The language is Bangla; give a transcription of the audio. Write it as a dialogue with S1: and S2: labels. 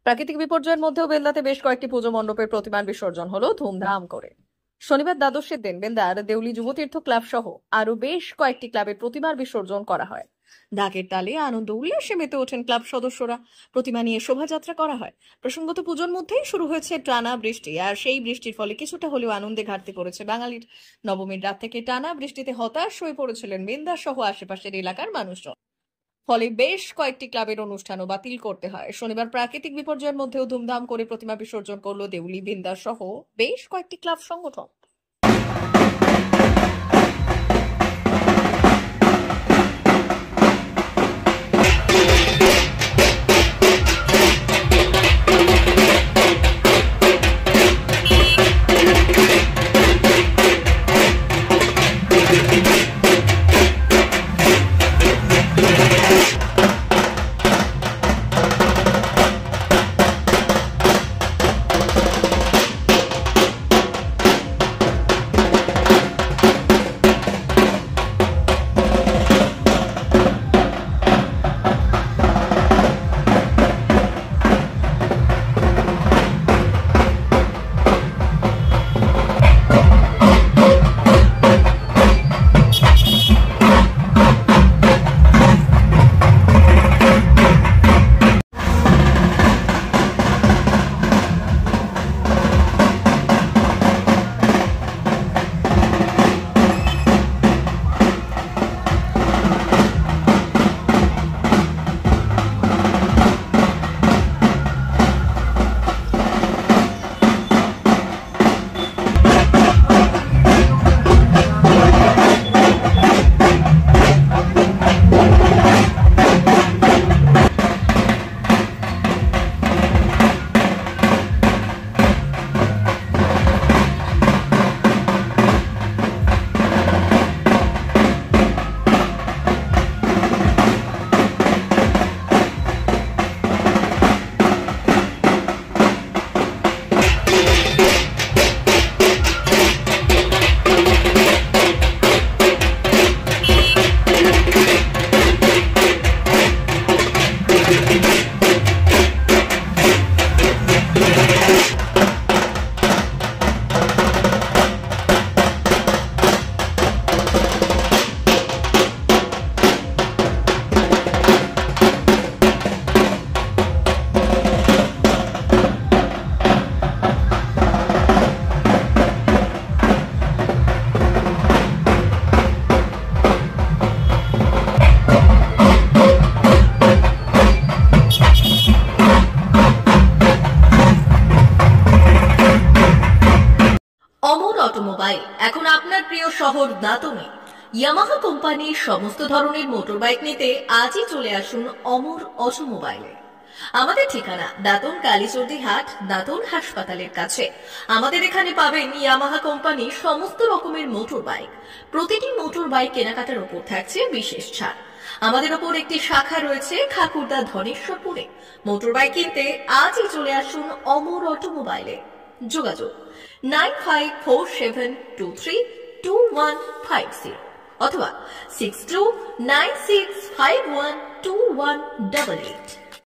S1: প্রাকৃতিক বিপর্যয়ের মধ্যেও বেলদাতে বেশ কয়েকটি পুজো মণ্ডপের প্রতিমার বিসর্জন হলো ধুমধাম করে। শনিবার দ্বাদশের দিন বেলদার দেউলি যুবতীর্থ ক্লাব সহ আরো বেশ কয়েকটি ক্লাবের প্রতিমার বিসর্জন করা হয়। ঢাকের তালে আনন্দ উল্লাসে মেতে ওঠেন ক্লাব সদস্যরা। প্রতিমা নিয়ে শোভাযাত্রা করা হয়। প্রসঙ্গত পুজোর মধ্যেই শুরু হয়েছে টানা বৃষ্টি, আর সেই বৃষ্টির ফলে কিছুটা হলেও আনন্দে ঘাটতি পড়েছে বাঙালির। নবমীর রাত থেকে টানা বৃষ্টিতে হতাশ হয়ে পড়েছিলেন বেলদা সহ আশেপাশের এলাকার মানুষজন। ফলে বেশ কয়েকটি ক্লাবের অনুষ্ঠানও বাতিল করতে হয়। শনিবার প্রাকৃতিক বিপর্যয়ের মধ্যেও ধুমধাম করে প্রতিমা বিসর্জন করলো দেউলি, বিন্দা সহ বেশ কয়েকটি ক্লাব সংগঠন।
S2: অমর অটোমোবাইল এখন আপনার প্রিয় শহর দাঁতনে। ইয়ামাহা কোম্পানির সমস্ত ধরনের মোটরবাইক নিতে আজই চলে আসুন অমর অটোমোবাইলে। আমাদের ঠিকানা দাঁতন কালীচর্দি হাট, দাঁতন হাসপাতালের কাছে। আমাদের এখানে পাবেন ইয়ামাহা কোম্পানির সমস্ত রকমের মোটরবাইক। প্রতিটি মোটরবাইক কেনাকাটার উপর থাকছে বিশেষ ছাড়। আমাদের ওপর একটি শাখা রয়েছে খাকুরদা ধনেশ্বরপুরে। মোটরবাইক কিনতে আজই চলে আসুন অমর অটোমোবাইলে। যোগাযোগ 9547232150 অথবা 6296512188।